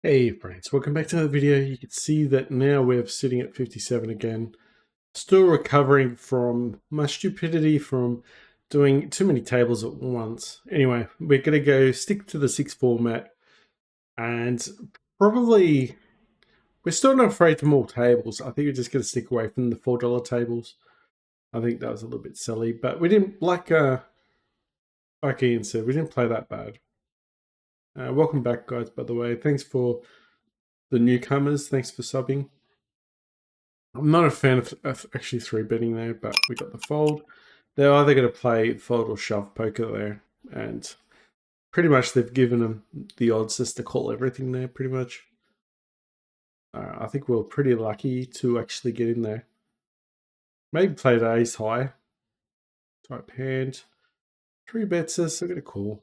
Hey friends, welcome back to another video. You can see that now we're sitting at 57 again. Still recovering from my stupidity from doing too many tables at once. Anyway, we're going to go stick to the 6 format and probably we're still not afraid to more tables. I think we're just going to stick away from the $4 tables. I think that was a little bit silly, but we didn't, like Ian said, we didn't play that bad. Welcome back, guys, by the way. Thanks for the newcomers. Thanks for subbing. I'm not a fan of actually 3-betting there, but we got the fold. They're either going to play fold or shove poker there, and pretty much they've given them the odds just to call everything there, pretty much. I think we're pretty lucky to actually get in there. Maybe play the ace high type hand. 3-bets us, they're going to call.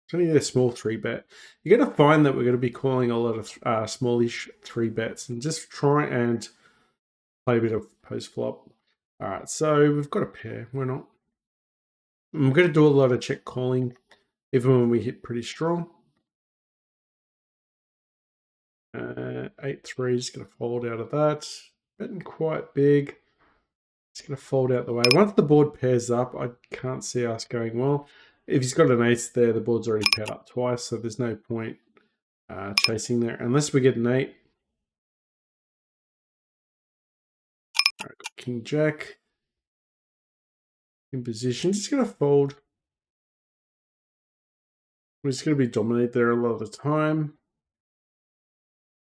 It's only a small 3-bet. You're going to find that we're going to be calling a lot of smallish 3-bets and just try and play a bit of post flop. All right, so we've got a pair. Why not? I'm going to do a lot of check calling, even when we hit pretty strong. 8-3 is going to fold out of that. Betting quite big. It's going to fold out the way. Once the board pairs up, I can't see us going well. If he's got an ace there, the board's already paired up twice, so there's no point chasing there unless we get an 8. All right, got King Jack in position. Just going to fold. We're just going to be dominated there a lot of the time.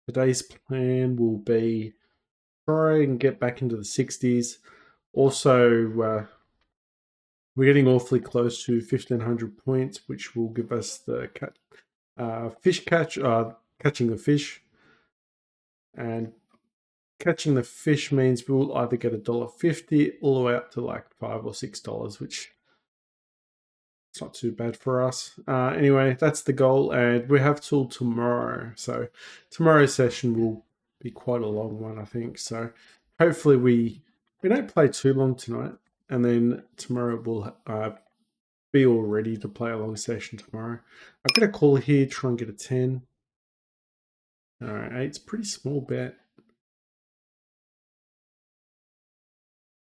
Today's plan will be try and get back into the 60s. Also, we're getting awfully close to 1,500 points, which will give us the catching the fish. And catching the fish means we'll either get $1.50 all the way up to like $5 or $6, which it's not too bad for us. Anyway, that's the goal, and we have till tomorrow. So tomorrow's session will be quite a long one, I think. So hopefully we don't play too long tonight, and then tomorrow we'll be all ready to play a long session tomorrow. I'm going to call here, try and get a 10. All right, 8's pretty small bet.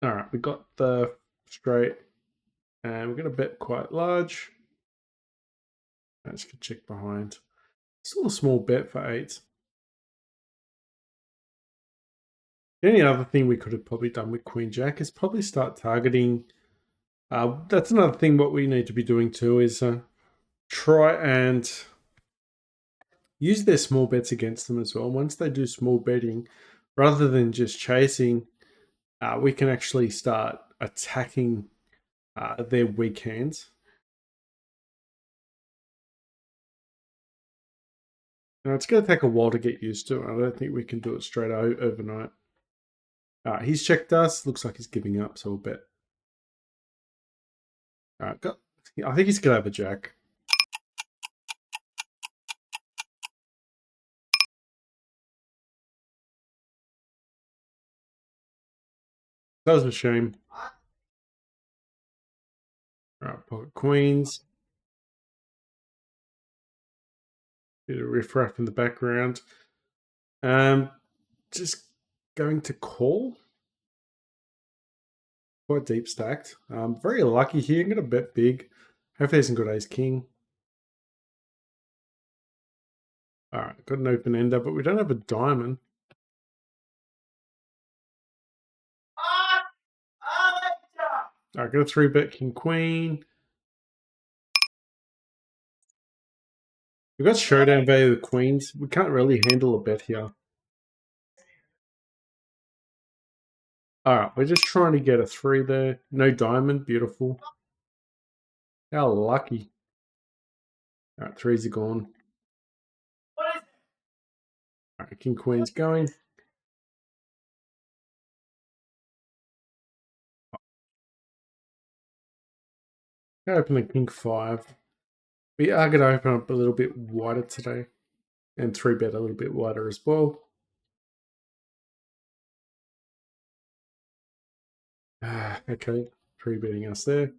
All right, we got the straight, and we're going to bet quite large. Let's go check behind. Still a small bet for 8. The only other thing we could have probably done with Queen Jack is probably start targeting. That's another thing what we need to be doing too is try and use their small bets against them as well. Once they do small betting, rather than just chasing, we can actually start attacking their weak hands. Now, it's going to take a while to get used to. I don't think we can do it straight overnight. He's checked us. Looks like he's giving up, so we'll bet. All right, I think he's going to have a jack. That was a shame. All right, pocket queens. Bit of riffraff in the background. Just going to call. Quite deep stacked. Very lucky here. I'm going to bet big. Hopefully there's some good ace king. All right, got an open ender, but we don't have a diamond. All right, got a 3-bet king queen. We've got showdown value of the queens. We can't really handle a bet here. All right, we're just trying to get a 3 there. No diamond. Beautiful. How lucky. All right, 3s are gone. All right, king queen's going. Open the king 5. We are going to open up a little bit wider today. And 3-bet a little bit wider as well. Okay, 3-betting us there.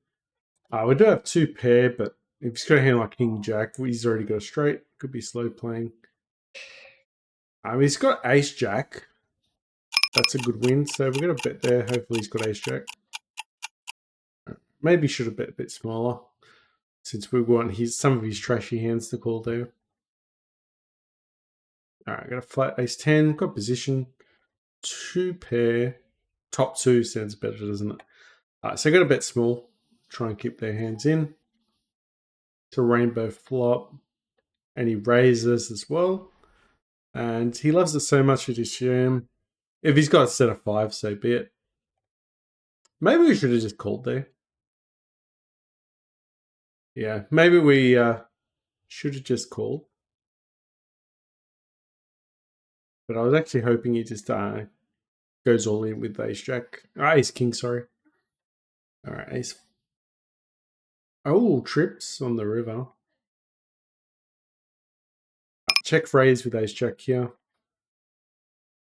We do have 2 pair, but if he's got a hand like King Jack, he's already got a straight. Could be slow playing. He's got ace jack. That's a good win. So we're going to bet there. Hopefully he's got ace jack. Maybe should have bet a bit smaller, since we want some of his trashy hands to call there. All right, got a flat ace 10. Got position. 2 pair. Top 2 sounds better, doesn't it? All right, so I got to bet small. Try and keep their hands in. To rainbow flop. And he raises as well. And he loves it so much at his jam. If he's got a set of 5, so be it. Maybe we should have just called there. Yeah, maybe we should have just called. But I was actually hoping he just goes all in with ace jack. Ace king, sorry. All right, ace. Oh, trips on the river. Check raise with ace jack here.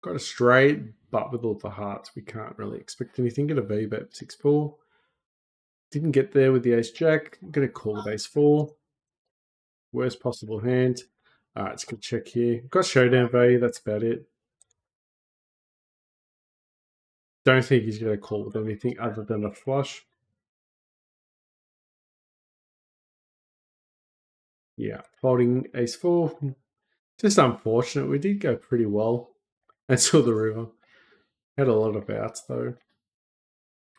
Got a straight, but with all the hearts, we can't really expect anything. Get a V bet 6-4. Didn't get there with the ace jack. I'm going to call with ace 4. Worst possible hand. All right, let's go check here. Got showdown value. That's about it. Don't think he's going to call with anything other than a flush. Yeah, folding ace 4. Just unfortunate. We did go pretty well until the river. Had a lot of outs though.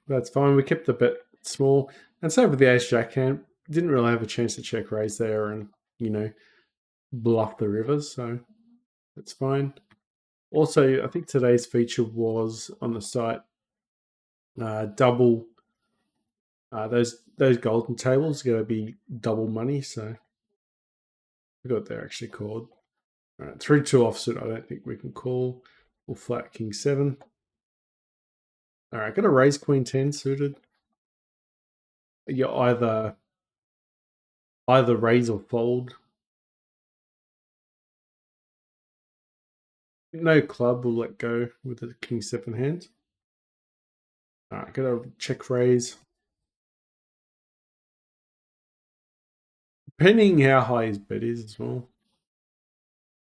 That's fine. We kept the bet small. And same with the ace jack hand. Didn't really have a chance to check raise there and, bluff the rivers. So that's fine. Also, I think today's feature was on the site double. Those golden tables are going to be double money. So I forgot they're actually called. All right, 3-2 offsuit. I don't think we can call. We'll flat king 7. All right, got to raise queen 10 suited. You either raise or fold. No club will let go with the king 7 hand. All right, got to check raise. Depending how high his bet is as well.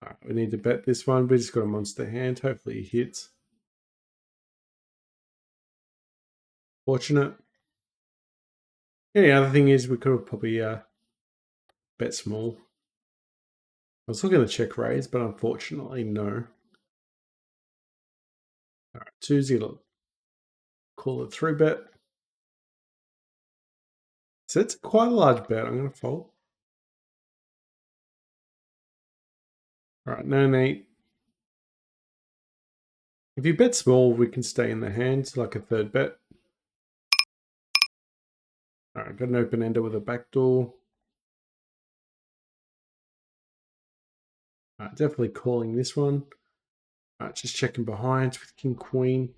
All right, we need to bet this one. We just got a monster hand. Hopefully he hits. Fortunate. Yeah, the other thing is we could have probably bet small. I was looking to check raise, but unfortunately, no. All right, 2-0. Call it 3 bet. So it's quite a large bet. I'm going to fold. All right, 9-8. If you bet small, we can stay in the hand, like a 3rd bet. All right, got an open ender with a backdoor. All right, definitely calling this one. All right, just checking behind with king queen.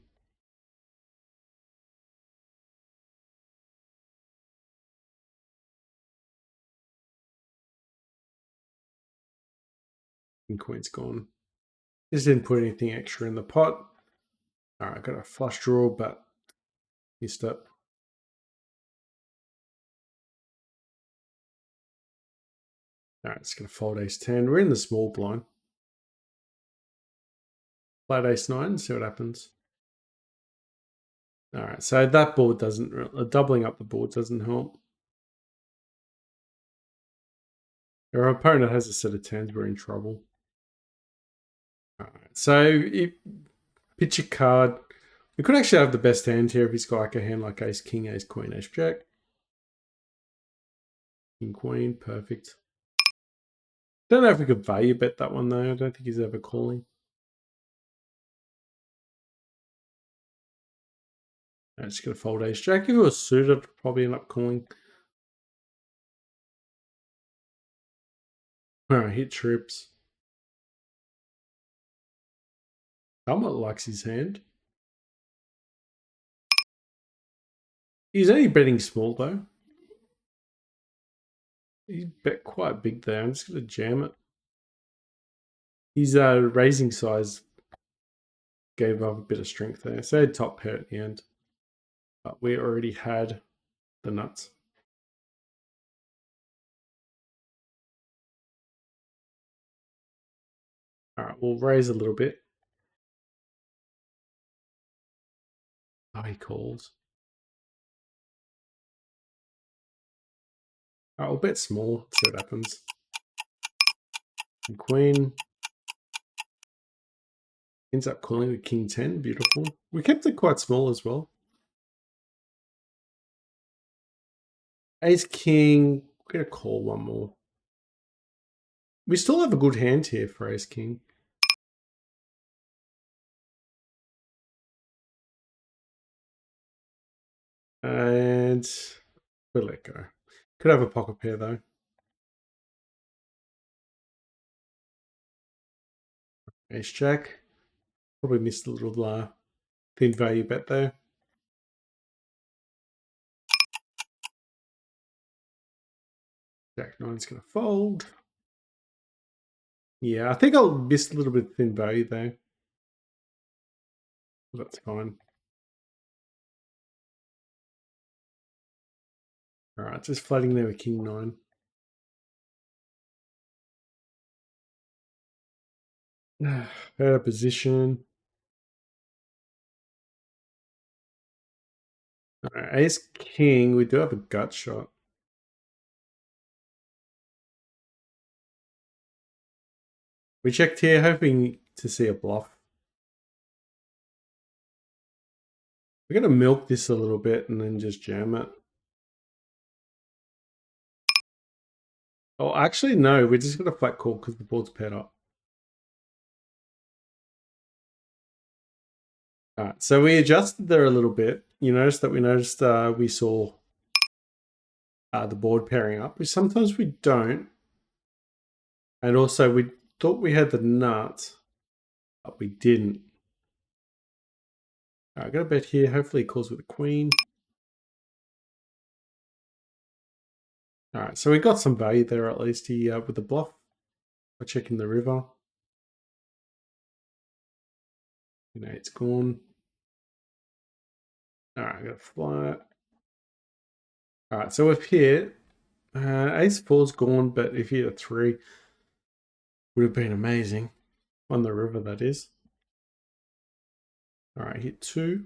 King queen's gone. Just didn't put anything extra in the pot. All right, got a flush draw, but missed it. All right, it's going to fold ace 10. We're in the small blind. Flat ace 9, see what happens. All right, so that board doesn't, doubling up the board doesn't help. If our opponent has a set of 10s, we're in trouble. All right, so pitch a card. We could actually have the best hand here if he's got like a hand like ace king, ace queen, ace jack. King queen, perfect. Don't know if we could value bet that one though. I don't think he's ever calling. I'm just going to fold ace jack. If it was suited, I'd probably end up calling. All right, hit trips. Helmut likes his hand. He's only betting small though. He bet quite big there. I'm just going to jam it. His raising size gave up a bit of strength there. So top pair at the end. But we already had the nuts. All right, we'll raise a little bit. Oh, he calls. All right, we'll bet small. See what happens. And queen. Ends up calling with king 10. Beautiful. We kept it quite small as well. Ace king. We're going to call one more. We still have a good hand here for ace king. And we'll let go. Could have a pocket pair though. Ace jack. Probably missed a little thin value bet there. Jack 9's going to fold. Yeah, I think I'll miss a little bit of thin value though. That's fine. All right, just flooding there with king 9. Out of position. All right, ace king. We do have a gut shot. We checked here, hoping to see a bluff. We're going to milk this a little bit and then just jam it. Oh, actually, no. We're just going to flat call because the board's paired up. All right, so we adjusted there a little bit. You notice that we saw the board pairing up, which sometimes we don't. And also we thought we had the nut, but we didn't. All right, I got a bet here. Hopefully he calls with a queen. All right, so we got some value there at least here with the bluff. By checking the river. You know, it's gone. All right, I got a flat. All right, so if here, ace four's gone, but if he had a 3, would have been amazing. On the river, that is. All right, hit 2.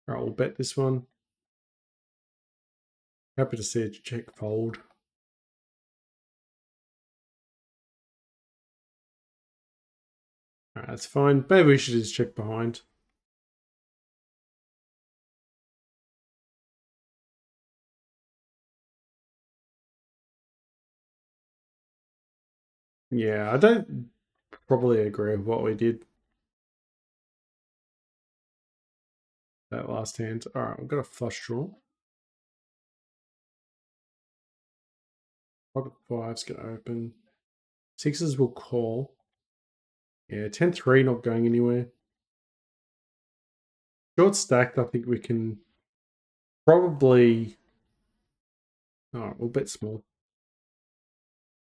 All right, we'll bet this one. Happy to see a check fold. All right, that's fine. Maybe we should just check behind. Yeah, I don't probably agree with what we did that last hand. All right, we've got a flush draw. Pocket 5's going to open. 6s will call. Yeah, 10-3 not going anywhere. Short stacked, I think we can probably... All right, we'll bet small.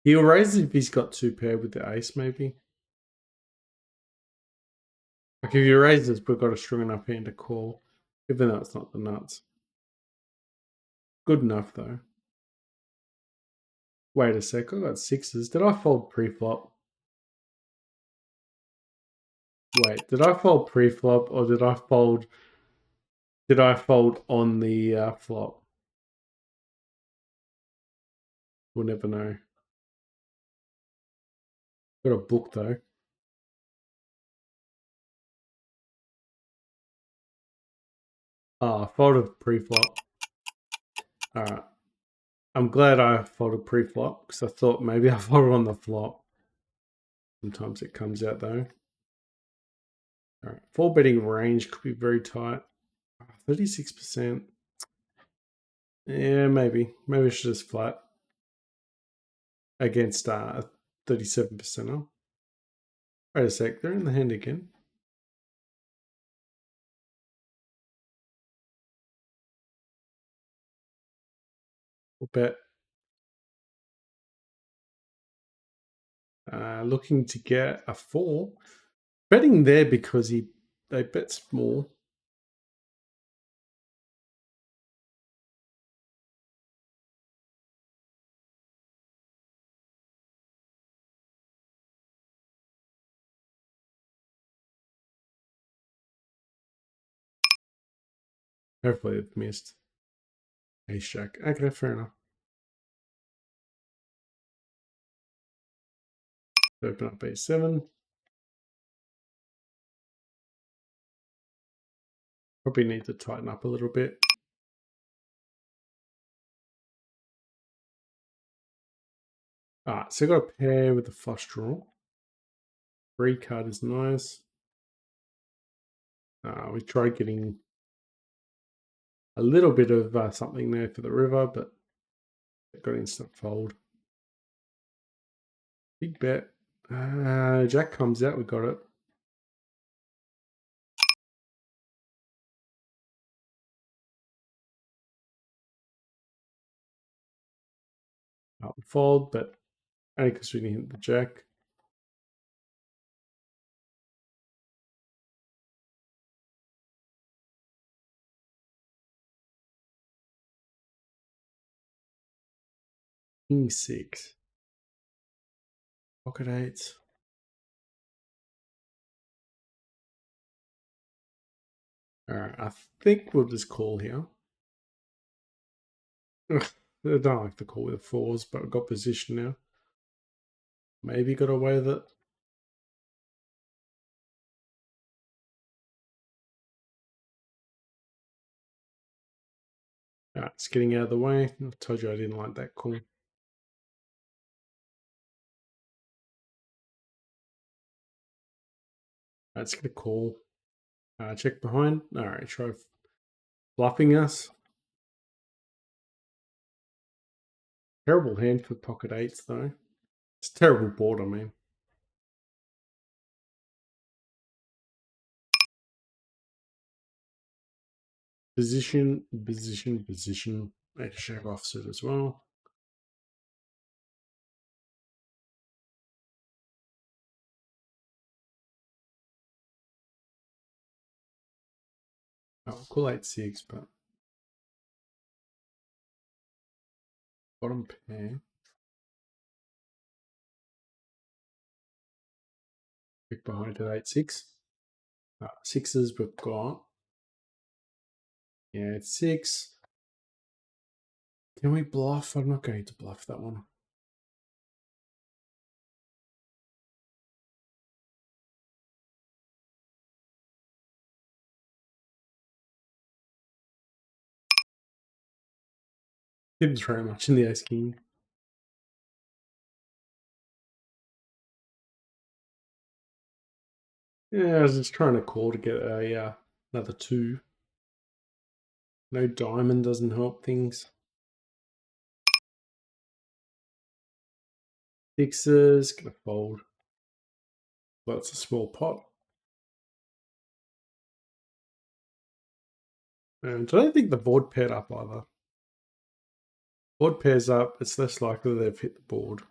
He'll raise if he's got 2 paired with the ace, maybe. Like if he raises, we've got a strong enough hand to call, even though it's not the nuts. Good enough, though. Wait a sec, I got 6s. Did I fold pre-flop? Wait, did I fold pre-flop or did I fold on the flop? We'll never know. Got a book though. I folded pre-flop. Alright. I'm glad I folded pre-flop because I thought maybe I folded on the flop. Sometimes it comes out though. Alright. 4 betting range could be very tight. 36%. Yeah, maybe. Maybe I should just flat against 37%. Wait a sec, they're in the hand again. We'll bet. Looking to get a 4. Betting there because they bet small. Hopefully they've missed. Ace jack. Okay, fair enough. Open up A7. Probably need to tighten up a little bit. Alright, so got a pair with the flush draw. Free card is nice. We tried getting a little bit of something there for the river, but it got instant fold. Big bet. Jack comes out, we got it. Fold, but only because we didn't hit the jack. King 6. Pocket 8. Alright, I think we'll just call here. Ugh, I don't like the call with the 4s, but I've got position now. Maybe got away with it. Alright, it's getting out of the way. I told you I didn't like that call. It's going to call. Check behind. Alright, try bluffing us. Terrible hand for pocket 8s, though. It's a terrible board, I mean. Position, position, position. Make a shave offsuit as well. Oh, cool 8-6, but bottom pair. Pick behind at 8-6. Sixes we've got. Yeah, it's 6. Can we bluff? I'm not going to bluff that one. Didn't very much in the ace king. Yeah, I was just trying to call to get a another 2. No diamond doesn't help things. Sixes, gonna fold. Well, it's a small pot. And I don't think the board paired up either. Board pairs up, it's less likely they've hit the board.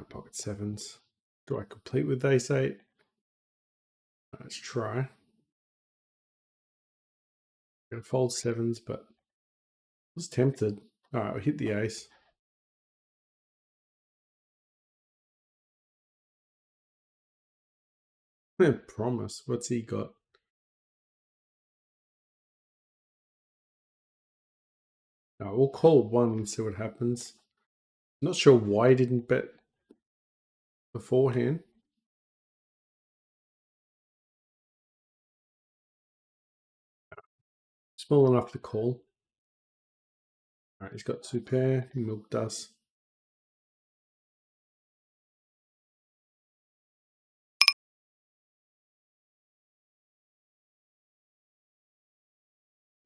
Pocket 7s. Do I complete with ace 8? Let's try. Gonna fold 7s, but I was tempted. Alright, we hit the ace. Promise. What's he got? We'll call 1 and see what happens. Not sure why he didn't bet beforehand. Small enough to call. Alright, he's got 2 pair. He milked us.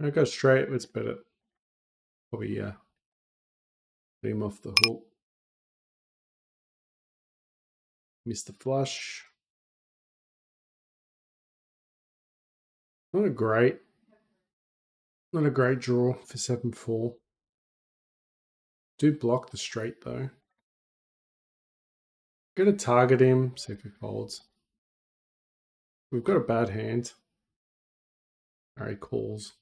I go straight. Let's bet it. Probably put him off the hook. Missed the flush. Not a great draw for 7-4. Do block the straight though. Gonna target him, see if he folds. We've got a bad hand. Alright, calls.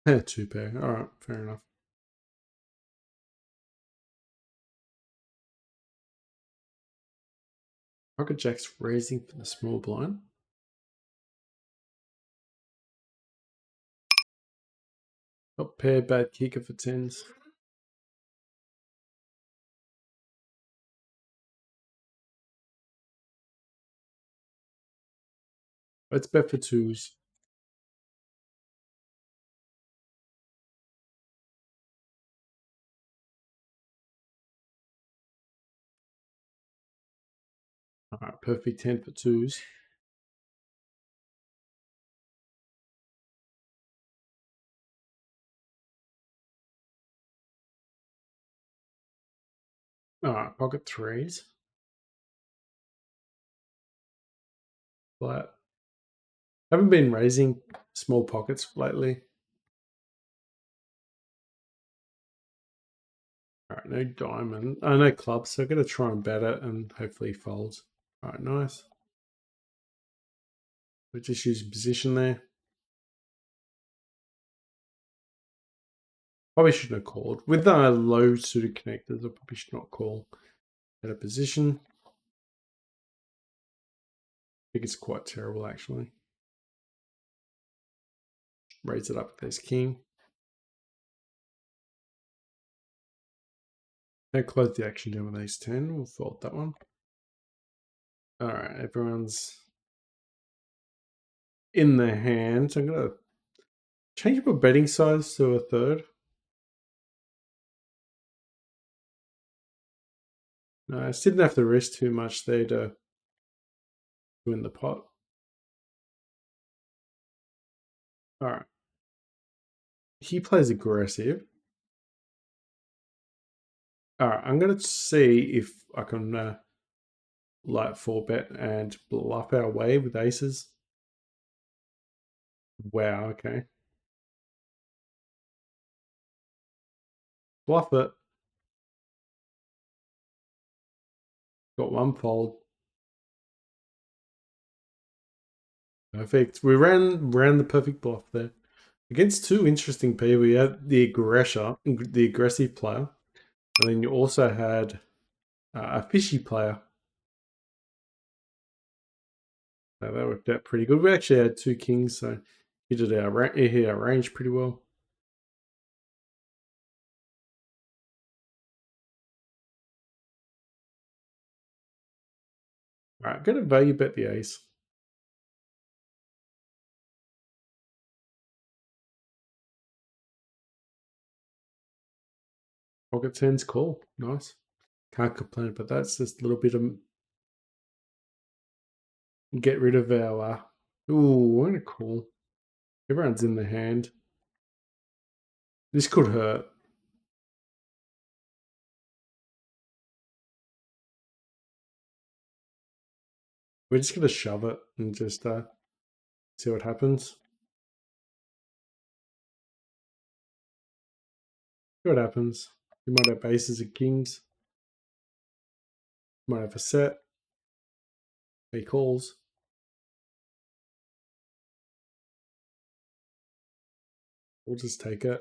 2 pair. Alright, fair enough. Pocket Jack's raising for the small blind. Top pair, bad kicker for tens. Let's bet for twos. All right, perfect 10 for twos. All right, pocket threes. Flat. Haven't been raising small pockets lately. All right, no diamond. Oh, no clubs, so I'm going to try and bet it and hopefully he folds. All right, nice. We're just using position there. Probably shouldn't have called. With the low suited connectors, I probably should not call at a position. I think it's quite terrible, actually. Raise it up if there's king. Now close the action down with ace 10. We'll fold that one. All right, everyone's in their hand. So I'm going to change my betting size to a third. No, I just didn't have to risk too much there to win the pot. All right. He plays aggressive. All right, I'm going to see if I can light 4-bet and bluff our way with aces. Wow, okay. Bluff it. Got one fold. Perfect. We ran the perfect bluff there. Against two interesting people, you had the aggressive player, and then you also had a fishy player. So that worked out pretty good. We actually had two kings, so he hit our range pretty well. All right, going to value bet the ace. Pocket tens call. Nice. Can't complain, but that's just a little bit of get rid of our. Ooh, we're gonna call. Everyone's in the hand. This could hurt. We're just gonna shove it and just see what happens. See what happens. We might have aces and kings. Might have a set. He calls. We'll just take it.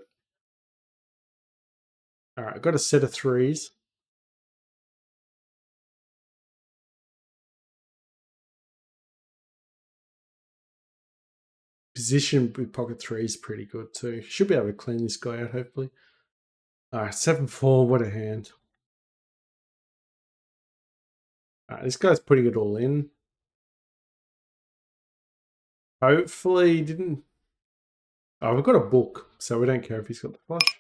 All right, I've got a set of threes. Position with pocket threes pretty good too. Should be able to clean this guy out, hopefully. All right, 7-4. What a hand. All right, this guy's putting it all in. Hopefully, he didn't. Oh, we've got a book, so we don't care if he's got the flush.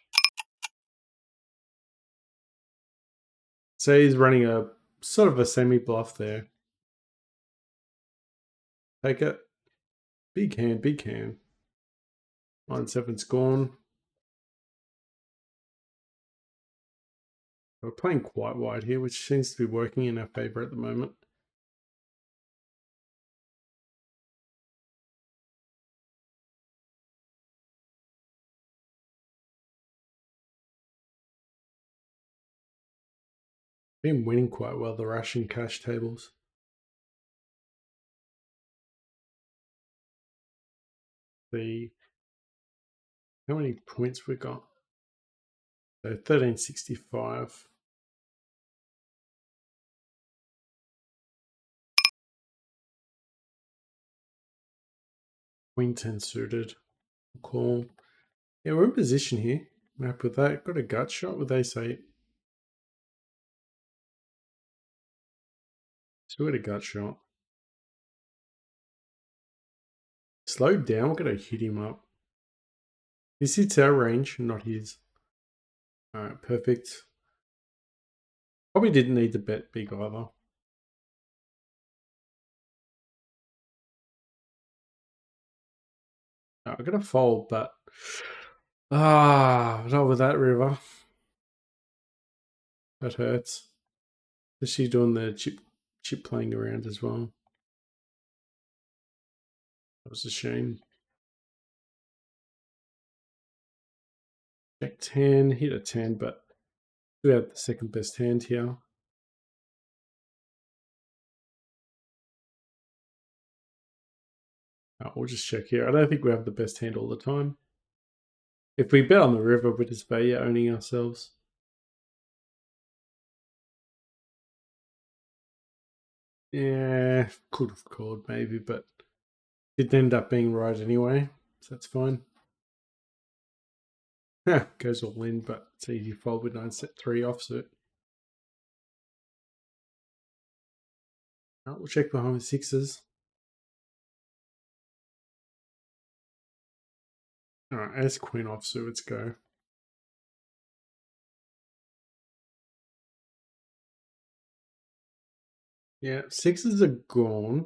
So he's running a sort of a semi-bluff there. Take it. Big hand, big hand. 9-7's gone. We're playing quite wide here, which seems to be working in our favor at the moment. Been winning quite well the Russian cash tables. How many points we got? So 1365. Queen 10 suited. Call. Yeah, we're in position here. Map with that. Got a gut shot with ace 8. So we got a gut shot. Slow down. We're going to hit him up. This hits our range, not his. Alright, perfect. Probably didn't need to bet big either. I'm going to fold, but... not with that river. That hurts. Especially doing the chip playing around as well. That was a shame. Jack 10, hit a 10, but we have the second best hand here. We'll just check here. I don't think we have the best hand all the time. If we bet on the river, we're just value owning ourselves. Yeah, could have called maybe, but it ended up being right anyway, so that's fine. Goes all in, but it's easy fold with 9 set 3 offsuit. We'll check behind the sixes. Alright, as queen offsuit, let's go. Yeah, sixes are gone.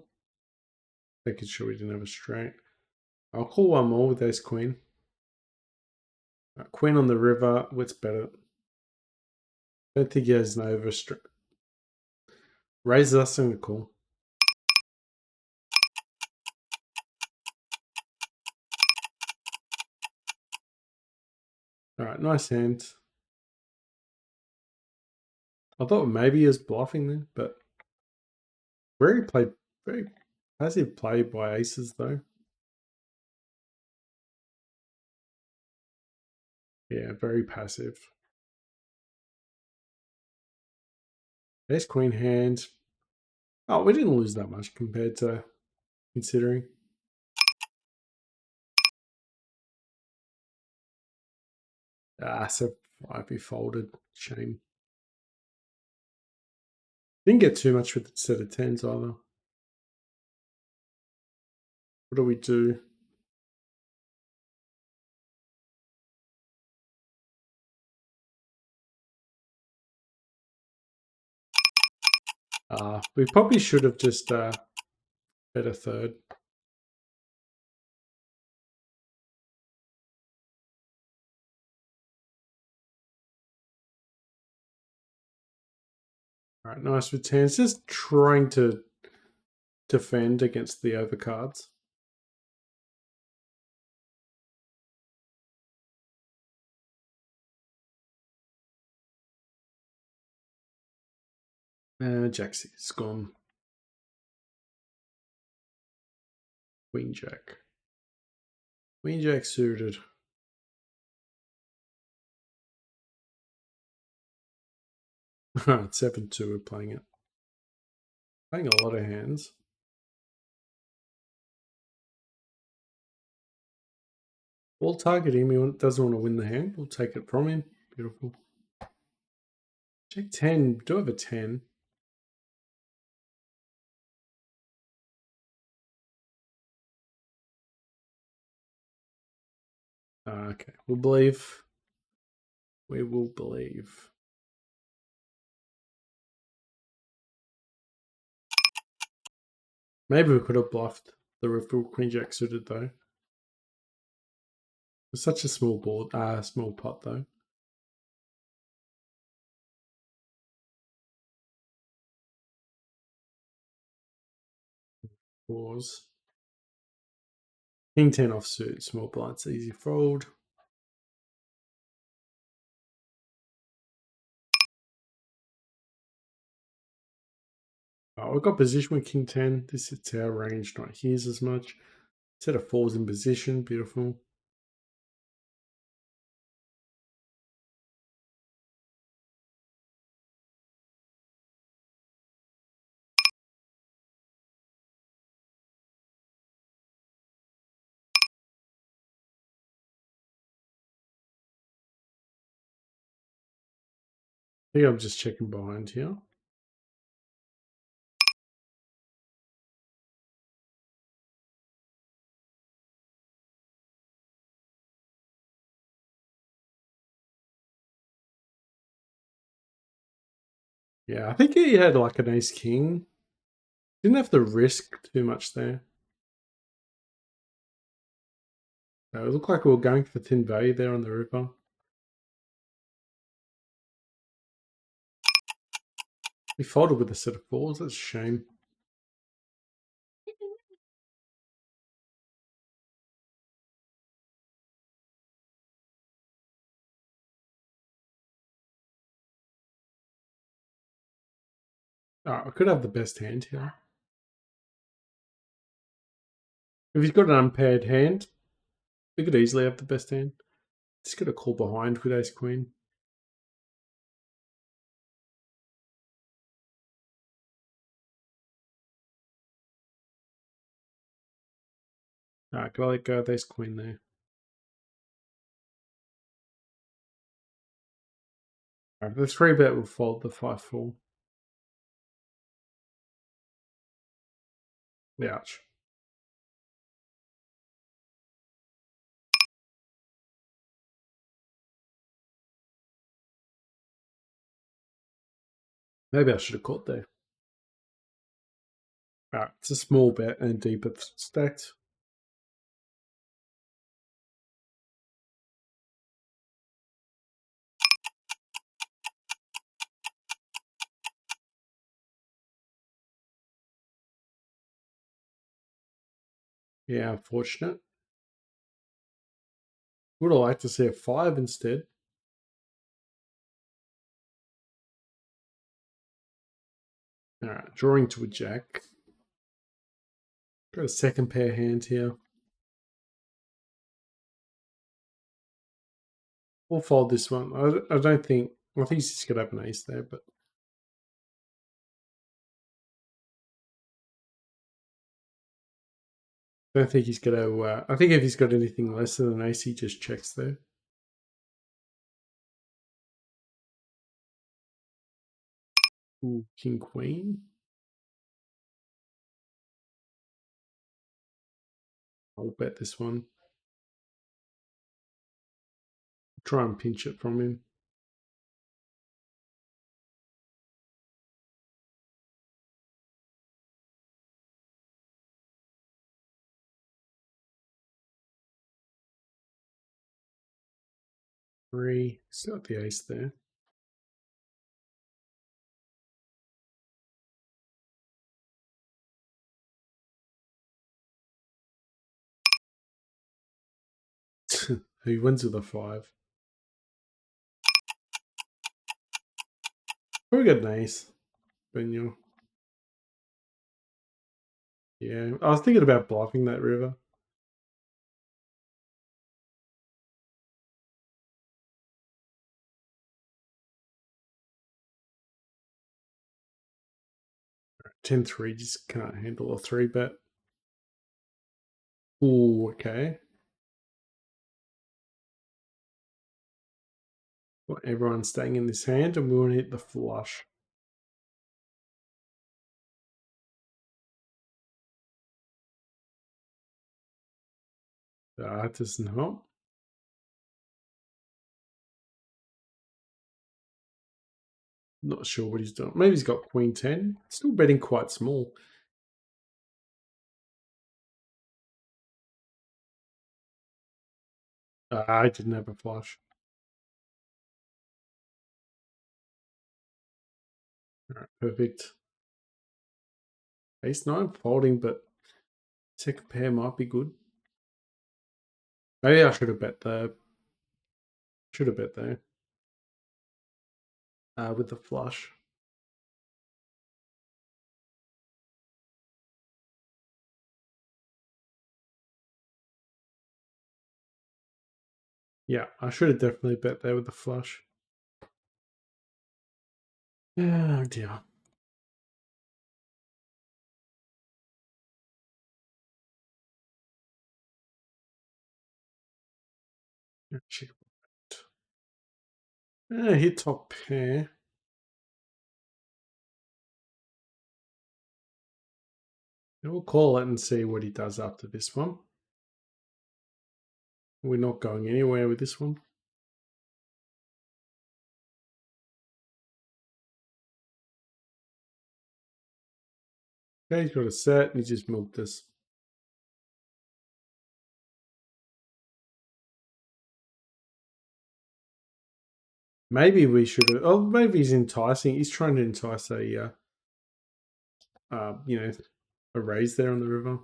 Making sure we didn't have a straight. I'll call one more with ace queen. Queen on the river, what's better? Don't think he has an over straight. Raise us in the call. Alright, nice hand. I thought maybe he was bluffing then, but very passive play by aces though. Yeah, very passive. Ace queen hand. Oh, we didn't lose that much compared to considering. So I'd be folded. Shame. Didn't get too much with the set of tens either. What do we do? We probably should have just bet a third. All right, nice with tens. Just trying to defend against the overcards. Jack six is gone. Queen jack. Queen jack suited. 7-2 we're playing it. Playing a lot of hands. We'll target him. He doesn't want to win the hand. We'll take it from him. Beautiful. Jack 10. Do have a 10. Okay. We'll believe. We will believe. Maybe we could have bluffed the river queen jack suited though. It's such a small board. Small pot though. Fours. King 10 offsuit. Small blinds. Easy fold. We've got position with king 10. This is our range, not his as much. Set of fours in position. Beautiful. think I'm just checking behind here. Yeah, I think he had like an ace king. Didn't have to risk too much there. It looked like we were going for thin value there on the river. He folded with a set of fours. That's a shame. I could have the best hand here. If he's got an unpaired hand, we could easily have the best hand. Just got a call behind with ace queen. Could I let go of ace queen there? The 3-bet will fold the 5-4. Ouch. Maybe I should have caught there. It's a small bet and deeper stacked. Yeah, unfortunate. Would have liked to see a 5 instead. Alright, drawing to a jack. Got a second pair hand here. We'll fold this one. I don't think... I think he's just going to have an ace there, but... I don't think he's going to... I think if he's got anything less than an ace, he just checks there. Ooh, king, queen. I'll bet this one. Try and pinch it from him. Three. Still got the ace there. He wins with a 5. Probably got an ace. Benio. Yeah, I was thinking about bluffing that river. Ten three just can't handle a 3-bet. Ooh, okay. Well, everyone's staying in this hand and we want to hit the flush. That doesn't help. Not sure what he's doing. Maybe he's got queen 10. Still betting quite small. I didn't have a flush. All right, perfect. Ace 9 folding, but second pair might be good. Maybe I should have bet there. Should have bet there. With the flush. Yeah, I should have definitely bet there with the flush. Oh dear. Check. Hit top pair. And we'll call it and see what he does after this one. We're not going anywhere with this one. Okay, he's got a set and he just milked us. Maybe we should have. Oh, maybe he's enticing. He's trying to entice a, a raise there on the river.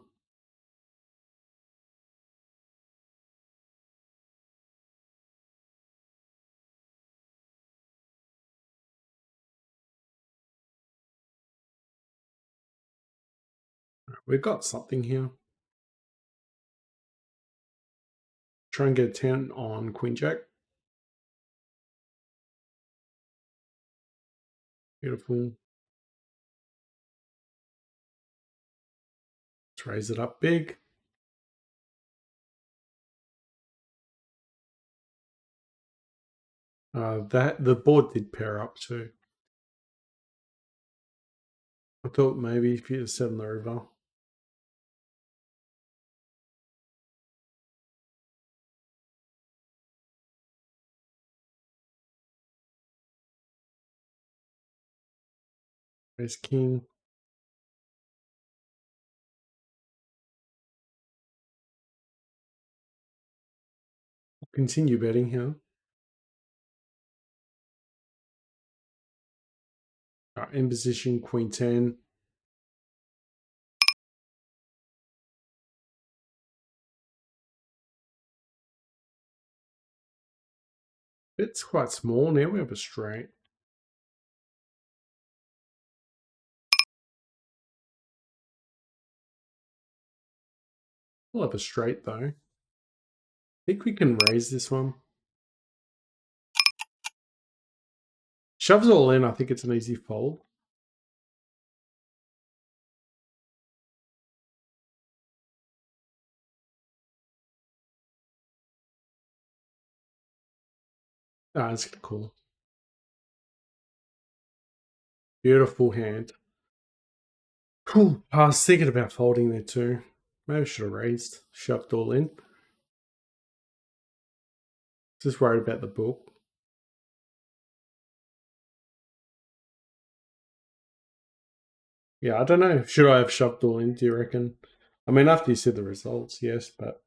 We've got something here. Try and get a 10 on Queen Jack. Beautiful. Let's raise it up big. That the board did pair up too. I thought maybe if you set on the river. Raise king. Continue betting here. In position, Queen 10. It's quite small. Now we have a straight. We'll have a straight though. I think we can raise this one. Shoves all in. I think it's an easy fold. Ah, it's cool. Beautiful hand. Cool. I was thinking about folding there too. Maybe I should have raised. Shoved all in. Just worried about the book. Yeah, I don't know. Should I have shoved all in, do you reckon? I mean, after you see the results, yes, but...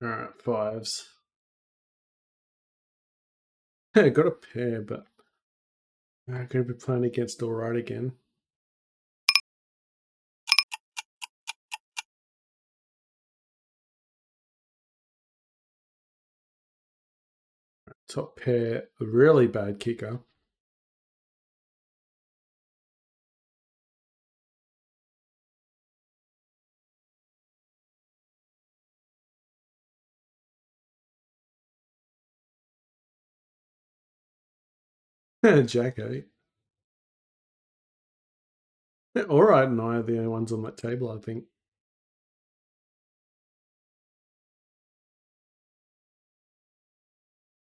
Alright, fives. I got a pair, but... I'm going to be playing against all right again. Top pair, a really bad kicker. Jack 8. All right, and I are the only ones on that table, I think.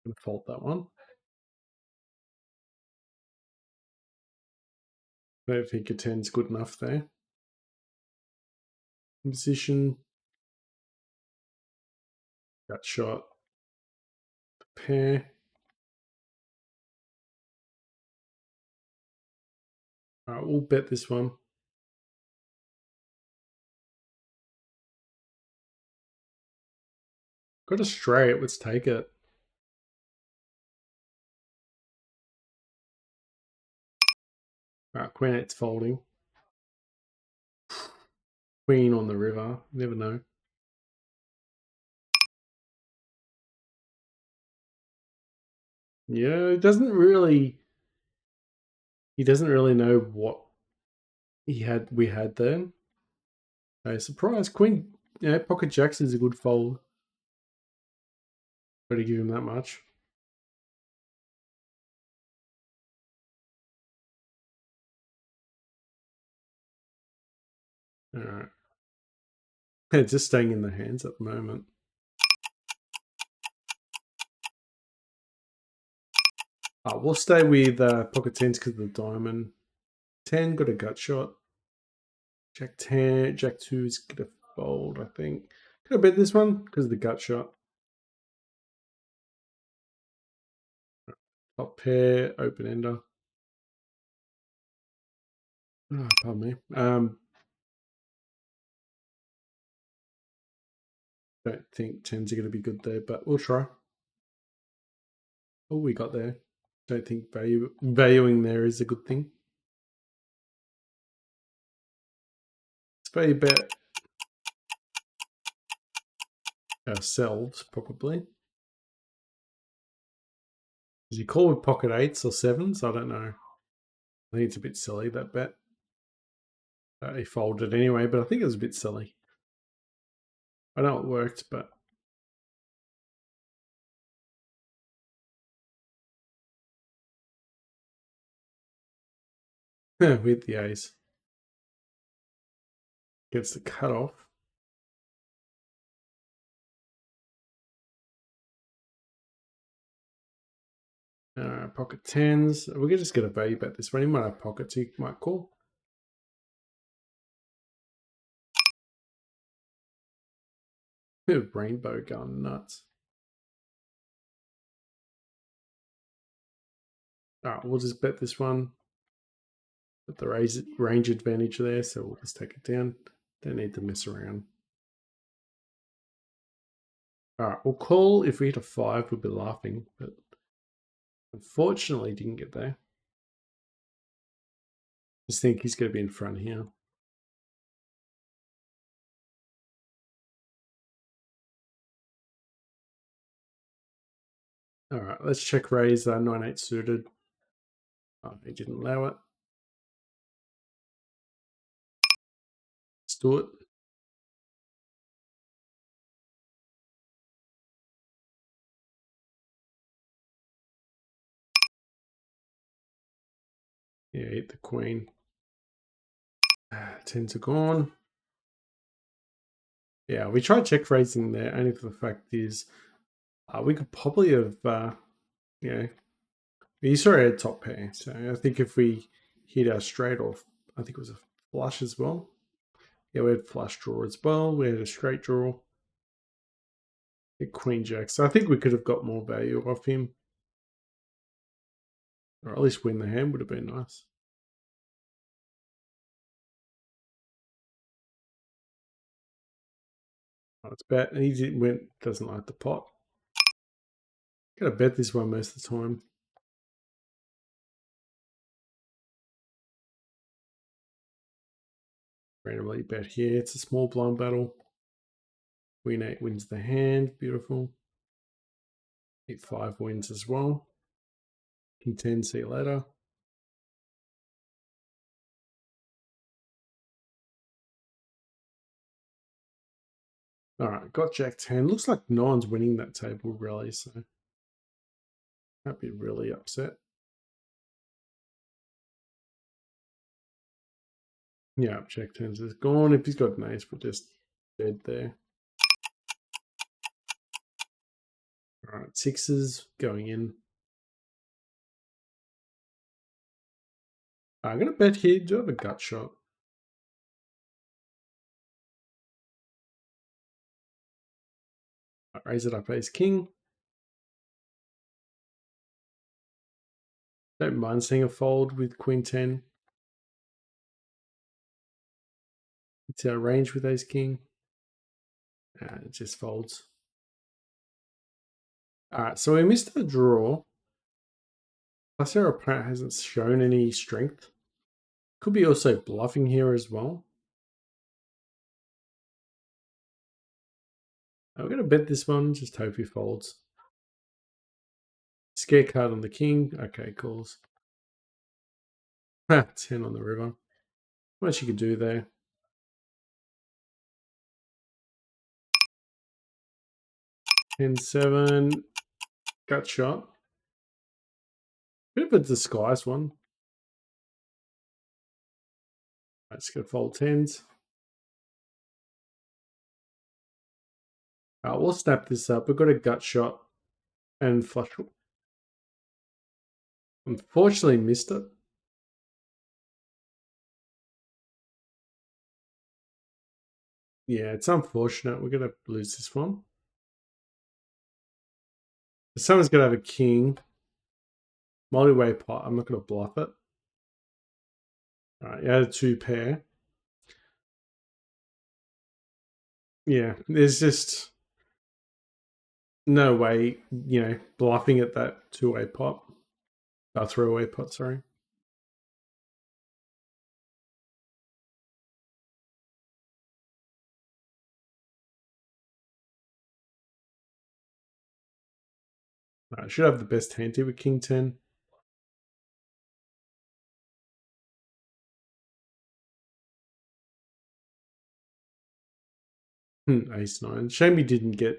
I'm gonna fault that one. I don't think a 10's good enough there. Position. Got shot. Pair. All right, we'll bet this one. Got a straight. Let's take it. All right, Queen 8's folding. Queen on the river. Never know. Yeah, he doesn't really know what we had then. Okay, surprise. Queen, pocket jacks is a good fold. Better give him that much. All right. Just staying in the hands at the moment. We'll stay with pocket tens because of the diamond. 10 got a gut shot. Jack 10, Jack 2 is gonna fold, I think. Can I bet this one because of the gut shot? Top pair, open ender. Oh, pardon me. Don't think tens are going to be good there, but we'll try. Oh, we got there. Don't think valuing there is a good thing. Let's value bet ourselves, probably. Does he call with pocket eights or sevens? I don't know. I think it's a bit silly, that bet. He folded anyway, but I think it was a bit silly. I know it worked, but with the ace. Gets the cutoff. Pocket tens. We could just get a value bet this one. He might have pockets. He might call. Bit of rainbow going nuts. Alright, we'll just bet this one. Put the range advantage there, so we'll just take it down. Don't need to mess around. Alright, we'll call. If we hit a 5, we'll be laughing, but unfortunately didn't get there. Just think he's going to be in front here. Alright, let's check raise 9-8 suited. Oh, he didn't allow it. Let's do it. Yeah, hit the queen. 10s are gone. Yeah, we tried check raising there, only for the fact is we could probably have, you know, he already had top pair. So I think if we hit our straight off, I think it was a flush as well. Yeah, we had flush draw as well. We had a straight draw. Queen jack. So I think we could have got more value off him. Or at least win the hand would have been nice. Oh, it's bet. He doesn't like the pot. Gotta bet this one most of the time. Randomly bet here. It's a small blind battle. Queen 8 wins the hand. Beautiful. Hit 5 wins as well. King 10, see you later. Alright, got Jack 10. Looks like no one's winning that table really, so I'd be really upset. Yeah, Jack 10 is gone. If he's got an ace, we're just dead there. Alright, sixes going in. I'm going to bet here. Do have a gut shot. Raise it up ace king. Don't mind seeing a fold with queen 10. It's our range with ace king. It just folds. Alright, so we missed a draw. Plus our opponent hasn't shown any strength. Could be also bluffing here as well. I'm going to bet this one. Just hope he folds. Scare card on the king. Okay, calls. 10 on the river. Not much you can do there. Ten 7. Gut shot. Bit of a disguised one. Let's go fold 10s. We'll snap this up. We've got a gut shot and flush. Unfortunately missed it. Yeah, it's unfortunate. We're going to lose this one. Someone's going to have a king. Multi-way pot. I'm not going to bluff it. All right, you had a 2 pair. Yeah, there's just no way, bluffing at that 2-way pot. 3-way pot, sorry. I should have the best hand here with king 10. Ace 9. Shame he didn't get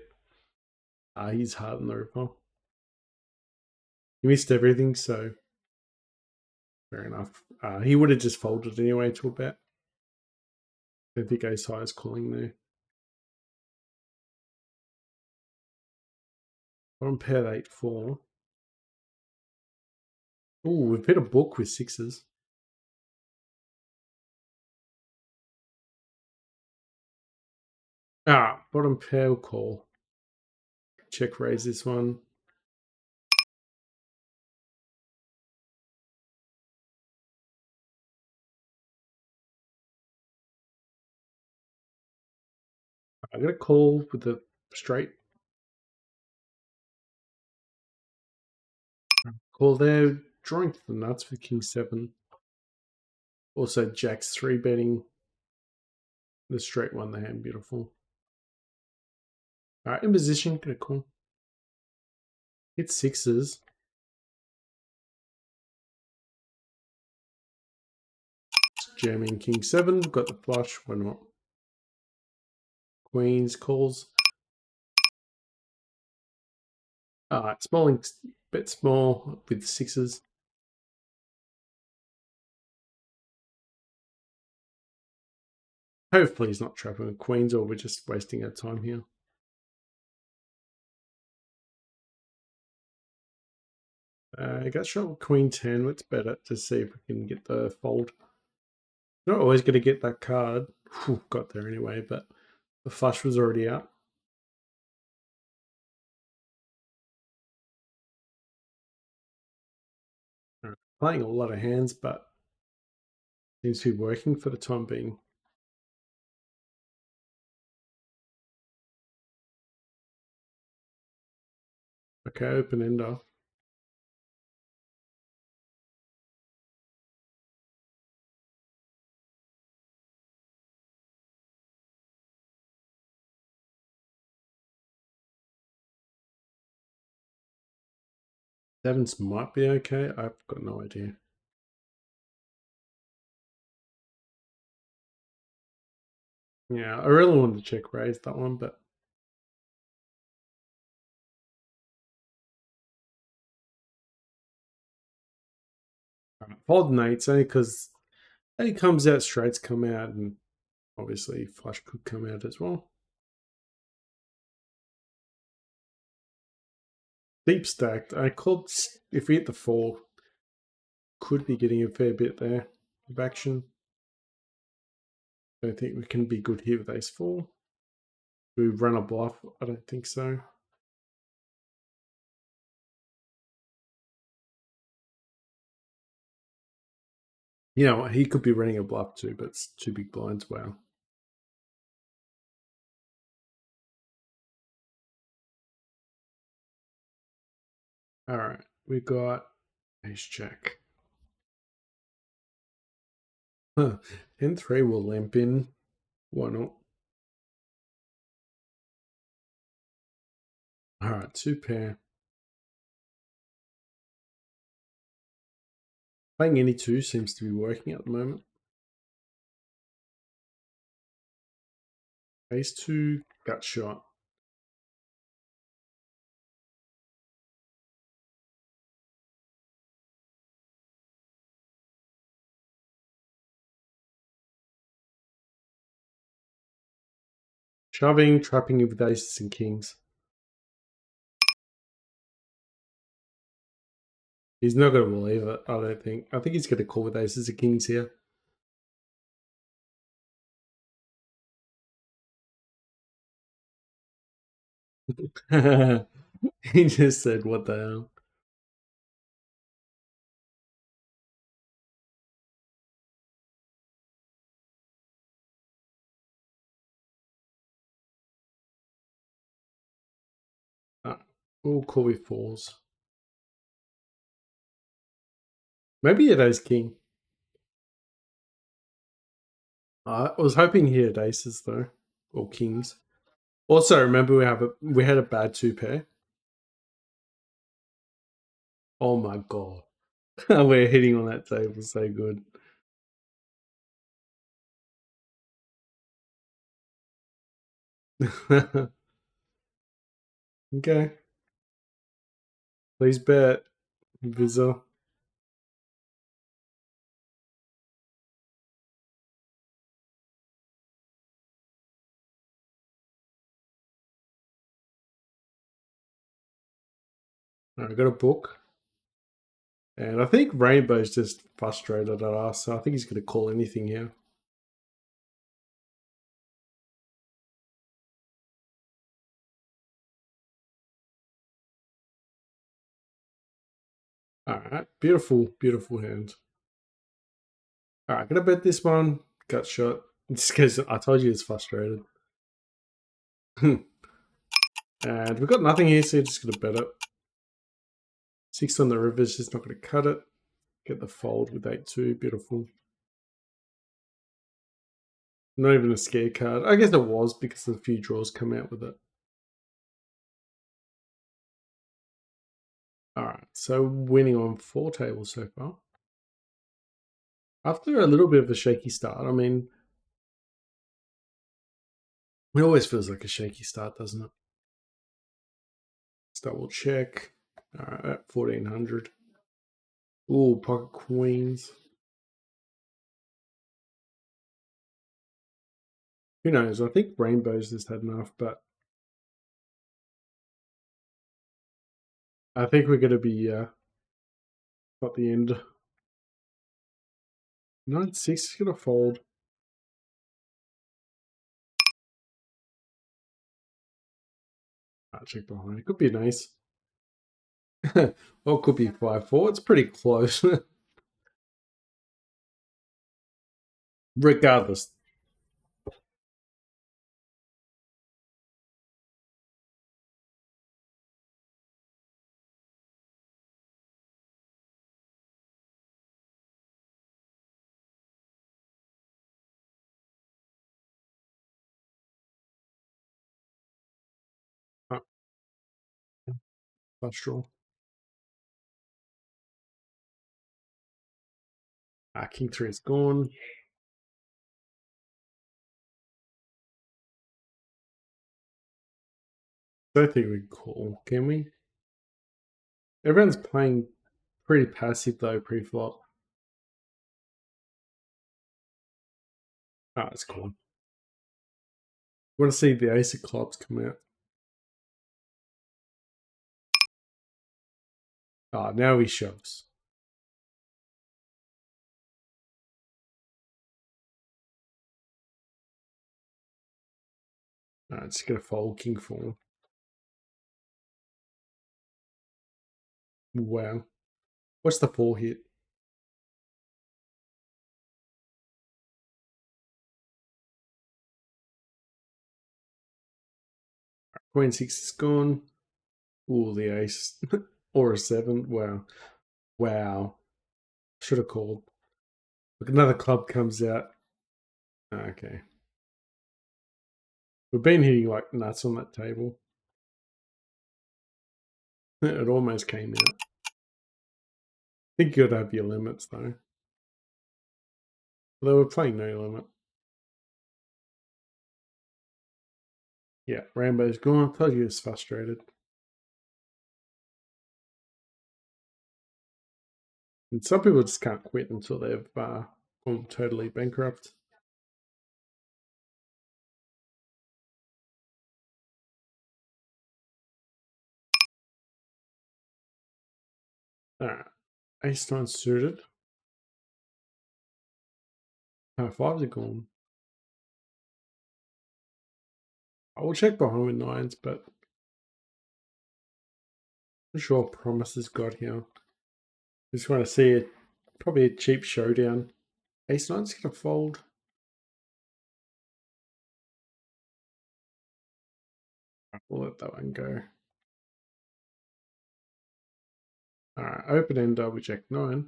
his heart in the river. He missed everything, so fair enough. He would have just folded anyway to a bet. I don't think ace high is calling there. Bottom pair 8-4. Oh, we've hit a book with 6s. Bottom pair will call. Check raise this one. I got a call with the straight. Call there. Drawing to the nuts with king 7. Also, Jack's 3 betting. The straight won the hand. Beautiful. All right, in position. Gonna call. Hit 6s. Jamming king 7. Got the flush. Why not? Queens calls. Smalling, bet small with 6s. Hopefully he's not trapping with queens, or we're just wasting our time here. I got shot with queen 10. Let's bet it to see if we can get the fold. Not always going to get that card. Got there anyway, but the flush was already out. Playing a lot of hands, but seems to be working for the time being. Okay, open ender. Sevens might be okay. I've got no idea. Yeah, I really wanted to check raise that one, but fold eights only because he comes out, straights come out, and obviously flush could come out as well. Deep stacked. I called if we hit the 4, could be getting a fair bit there of action. I don't think we can be good here with ace 4. We run a bluff. I don't think so. You know what? He could be running a bluff too, but it's 2 big blinds. Wow. All right. We got ace jack. 10-3 will limp in. Why not? All right. 2 pair. Playing any 2 seems to be working at the moment. Ace 2, gut shot. Shoving, trapping with aces and kings. He's not going to believe it, I don't think. I think he's going to call with aces of kings here. He just said, what the hell? We'll call with fours. Maybe it is king. I was hoping he had aces though, or kings. Also, remember we had a bad two pair. Oh my god, we're hitting on that table so good. Okay, please bet, Visa. All right, I got a book, and I think Rainbow's just frustrated at us, so I think he's going to call anything here. All right, beautiful, beautiful hand. All right, gonna bet this one. Gut shot. Just because I told you it's frustrated. And we've got nothing here, so you're just gonna bet it. 6 on the river is just not gonna cut it. Get the fold with 8-2. Beautiful. Not even a scare card. I guess it was because a few draws come out with it. Alright, so winning on 4 tables so far. After a little bit of a shaky start, I mean, it always feels like a shaky start, doesn't it? Let's double check. Alright, at 1400. Ooh, pocket queens. Who knows? I think Rainbow's just had enough, but I think we're going to be at the end. 9-6 is going to fold. Check behind. It could be nice. Or it could be 5-4. It's pretty close. Regardless. Flush draw. King 3 is gone. Don't think we can call, can we? Everyone's playing pretty passive though, pre-flop. It's cool. Want to see the ace of clubs come out. Now he shoves. Just gonna fold king 4. Wow. What's the 4 hit? Queen 6 is gone. Ooh, the ace. Or a 7. Wow. Wow. Should have called. Look, another club comes out. Okay. We've been hitting like nuts on that table. It almost came out. I think you gotta have your limits though. Although we're playing no limit. Yeah, Rambo's gone. I told you it's frustrated. And some people just can't quit until they've gone totally bankrupt. Alright. Ace nine suited. No, fives are gone. I will check behind with nines, but I'm sure Promise has got here. Just want to see it. Probably a cheap showdown. Ace nine's gonna fold. We'll let that one go. Alright, open ender, we check 9.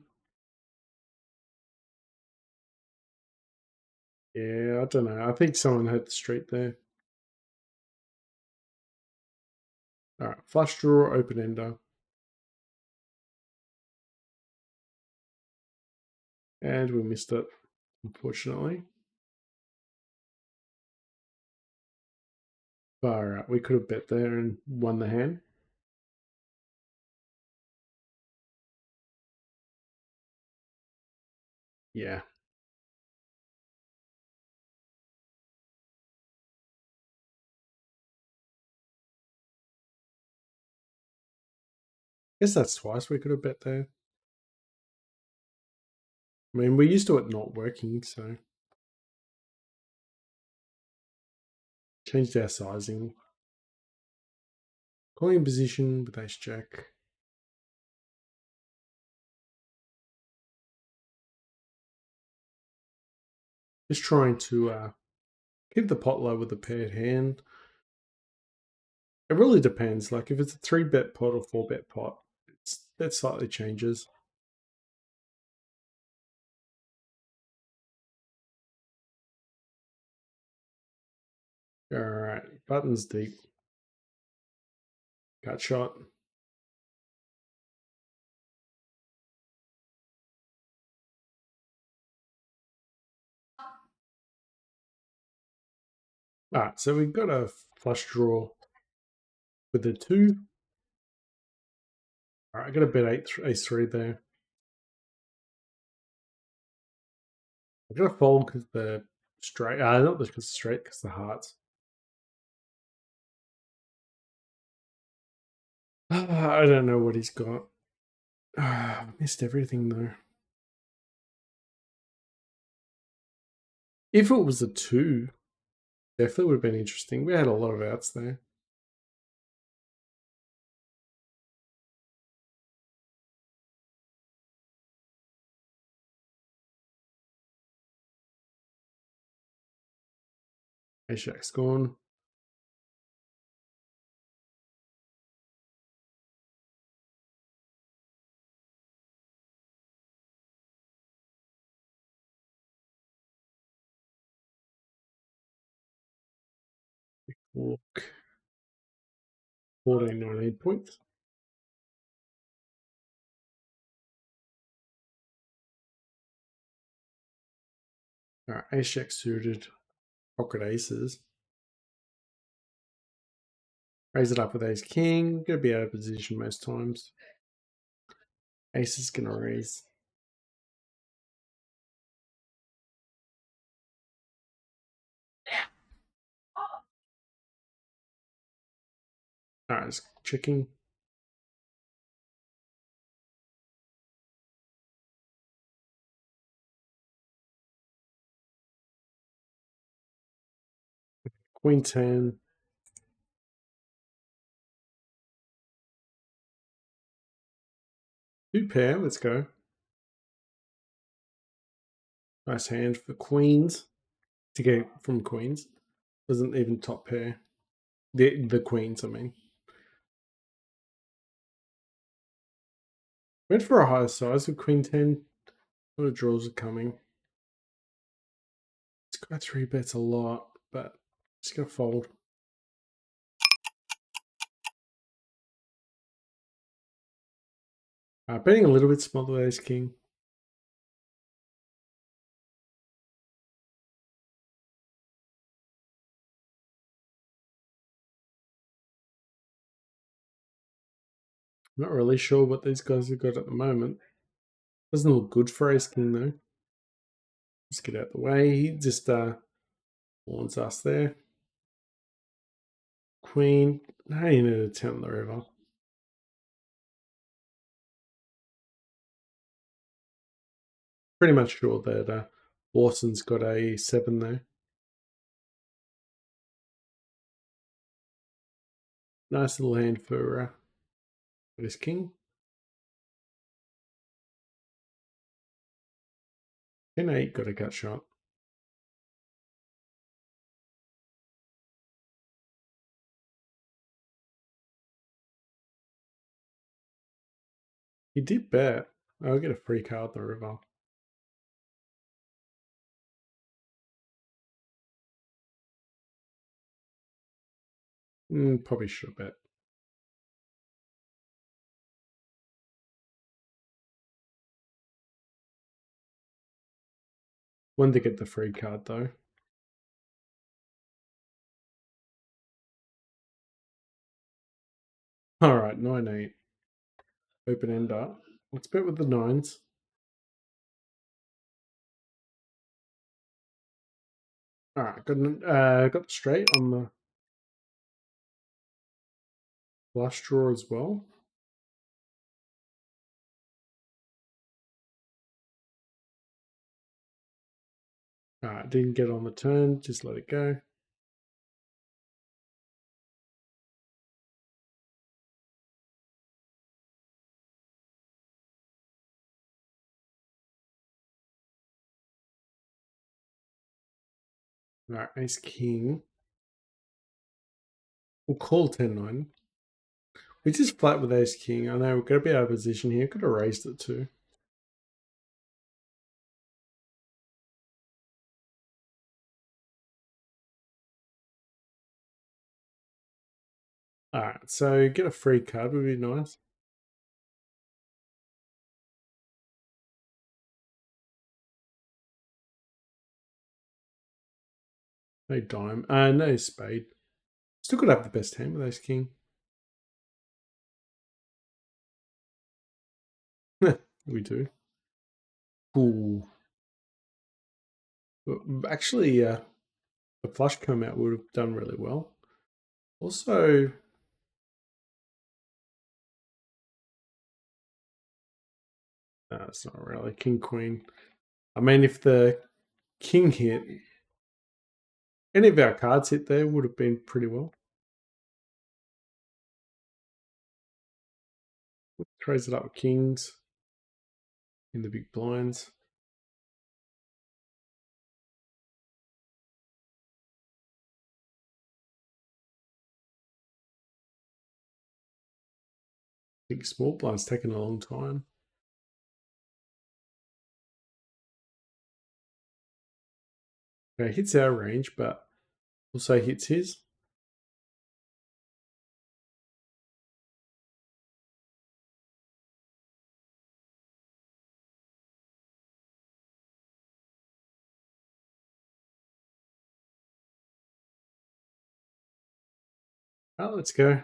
Yeah, I don't know. I think someone had the street there. Alright, flush draw, open ender. And we missed it, unfortunately. Alright, we could have bet there and won the hand. Yeah. Guess that's twice we could have bet there. I mean, we're used to it not working, so. Changed our sizing. Calling position with ace jack. Just trying to keep the pot low with the paired hand. It really depends. Like if it's a 3-bet pot or 4-bet pot, that slightly changes. All right, buttons deep. Gut shot. All right, so we've got a flush draw with the 2. All right, I got a bet ace 3 there. I'm gonna fold because the straight. Not because the straight, because the hearts. I don't know what he's got. Missed everything though. If it was a 2, definitely would have been interesting. We had a lot of outs there. Ace jack's gone. Walk. 14, 19 points. All right, ace jack suited. Pocket aces. Raise it up with ace king. Gonna be out of position most times. Ace is gonna raise. All right, it's checking. Queen 10. Two pair, let's go. Nice hand for queens. To get from queens. Doesn't even top pair. The queens, I mean. Went for a higher size with queen 10. A lot of draws are coming. This guy 3-bets a lot, but just gonna fold. Betting a little bit smaller with ace king. Not really sure what these guys have got at the moment. Doesn't look good for ace king though. Let's get out the way. He just warns us there. Queen. No, you need to turn the river. Pretty much sure that Watson's got a 7 there. Nice little hand for this king. 10-8, got a gut shot. He did bet. I'll get a free card the river. Probably should have bet. Wanted to get the free card though. All right, 9-8. Open ender. Let's bet with the 9s. All right, got the straight on the flush draw as well. All right, didn't get on the turn. Just let it go. All right, ace king. We'll call 10-9. We just flat with ace king. I know we're going to be out of position here. Could have raised it too. All right, so get a free card would be nice. No dime. No spade. Still could have the best hand with ace king. We do. Ooh. Actually, the flush come out would have done really well. Also, it's not really king queen. I mean, if the king hit, any of our cards hit there would have been pretty well. Throws it up with kings in the big blinds. I think small blind's taken a long time. Okay, hits our range, but also hits his. Oh, let's go.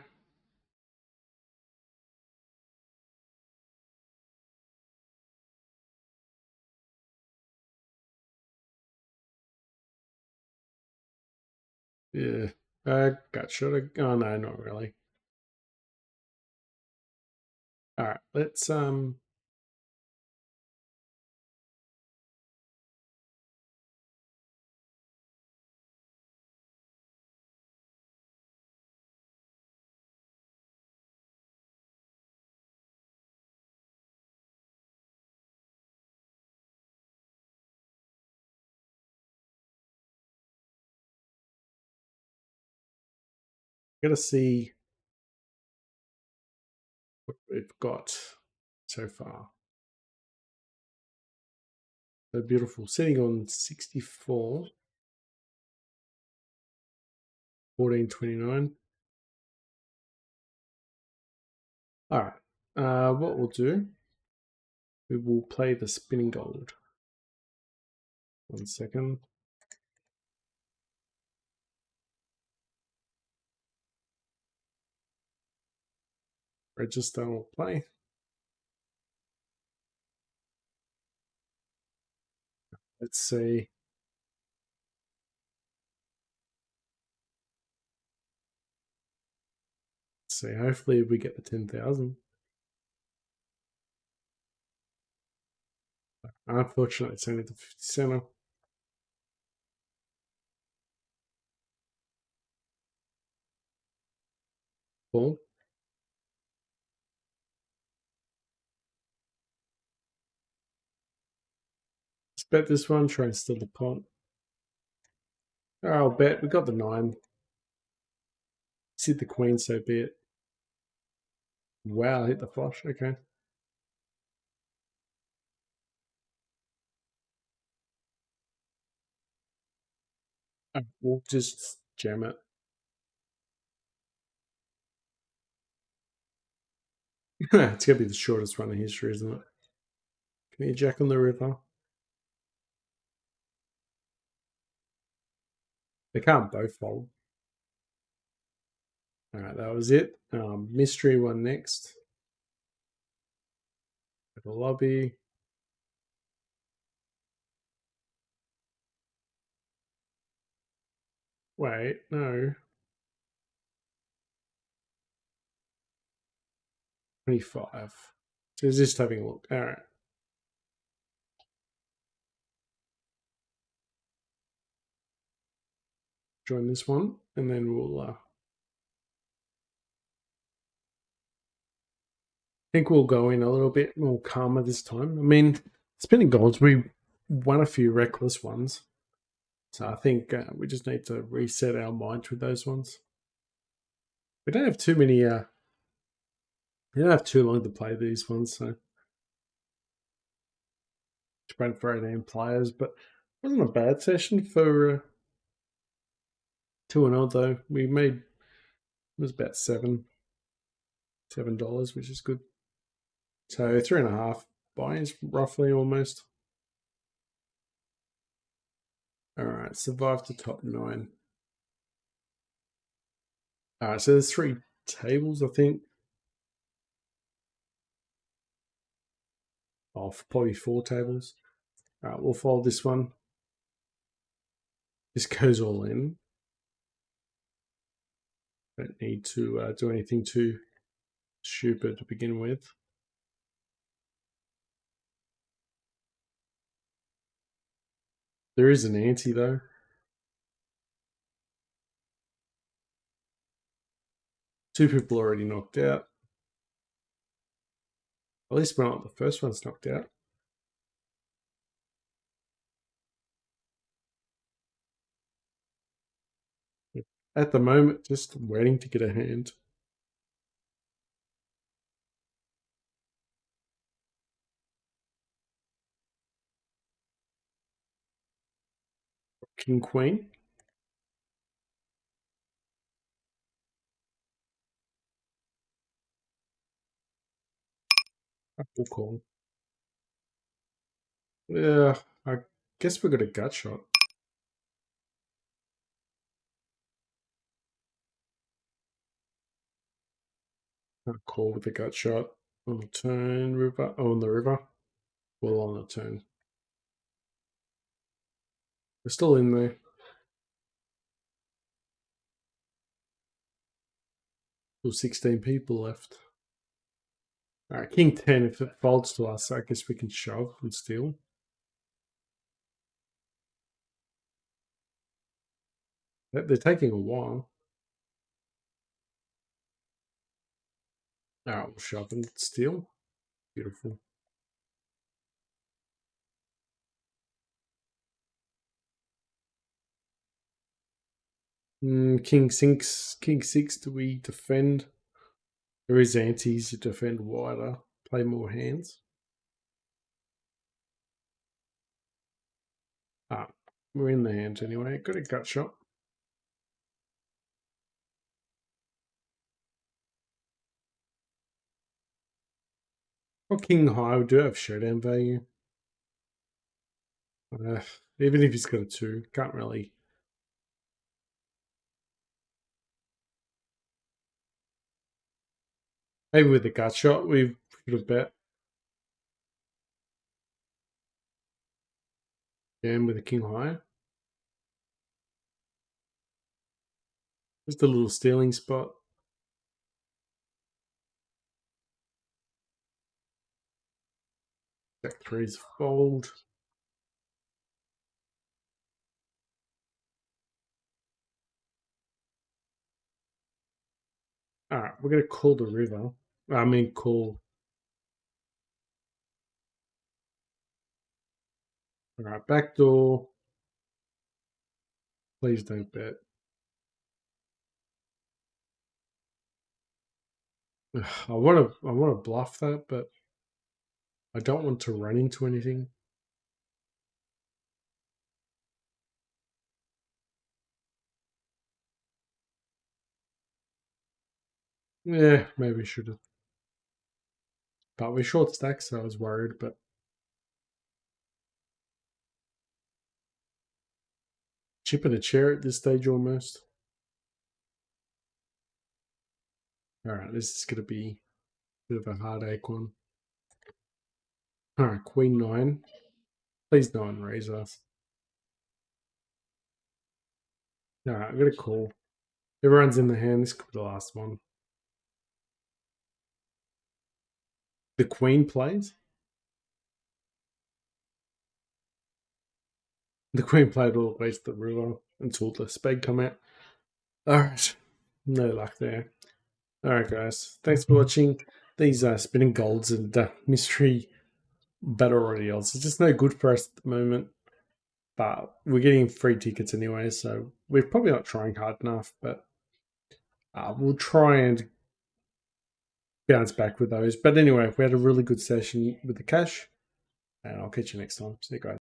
Yeah. Got shot. Oh no, not really. All right, let's gotta see what we've got so far. So beautiful. Sitting on 64, 14.29. All right. What we'll do, we will play the spinning gold. 1 second. Register will play. Let's see. Let's see. Hopefully we get the 10,000. Unfortunately, it's only the 50 center. Ball. Let's bet this one, try and steal the pot. Oh, I'll bet. We got the 9. Let's hit the queen, so be it. Wow, hit the flush. Okay. We'll just jam it. It's going to be the shortest run in history, isn't it? Can you jack on the river? They can't both fold. All right, that was it. Mystery one next. The lobby. Wait, no. 25. So it's just having a look. All right. Join this one, and then we'll. I think we'll go in a little bit more calmer this time. I mean, spinning golds, we won a few reckless ones. So I think we just need to reset our minds with those ones. We don't have too many. We don't have too long to play these ones, so spread for 18 players. But it wasn't a bad session for 2-0 though. We made it was about $7, which is good. So 3.5 buys roughly almost. All right, survive to top 9. All right, so there's 3 tables, I think. Oh, probably 4 tables. All right, we'll fold this one. This goes all in. Don't need to do anything too stupid to begin with. There is an ante though. 2 people already knocked out. At least we're not the first one's knocked out. At the moment, just waiting to get a hand. King, queen. We'll call. Yeah, I guess we got a gut shot. I'll call with a gut shot on the turn, river. Oh, on the river. Well, on the turn. We're still in there. Still 16 people left. All right, king 10. If it folds to us, I guess we can shove and steal. They're taking a while. All right, we'll shove and steal. Beautiful. King 6. King 6. Do we defend? There is antes to defend wider. Play more hands. Ah, we're in the hands anyway. Got a gut shot. Well, king high, we do have showdown value. Uh, Even if he's got a 2, can't really. Maybe with the gut shot, we should have bet. Jam with a king high. Just a little stealing spot. Jack 3's fold. Alright, we're going to call the river. I mean, call. Alright, backdoor. Please don't bet. I want to bluff that, but I don't want to run into anything. Yeah, maybe should have. But we short stack, so I was worried. But chipping a chair at this stage almost. Alright, this is going to be a bit of a heartache one. Alright, Queen 9. Please no one raise us. Alright, I'm going to call. Everyone's in the hand. This could be the last one. The Queen plays. The Queen played all the way to the river until the spade come out. Alright, no luck there. Alright guys, thanks for watching. These spinning golds and mystery battle royales are just no good for us at the moment. But we're getting free tickets anyway, so we're probably not trying hard enough, but we'll try and bounce back with those. But anyway, we had a really good session with the cash, and I'll catch you next time. See you guys.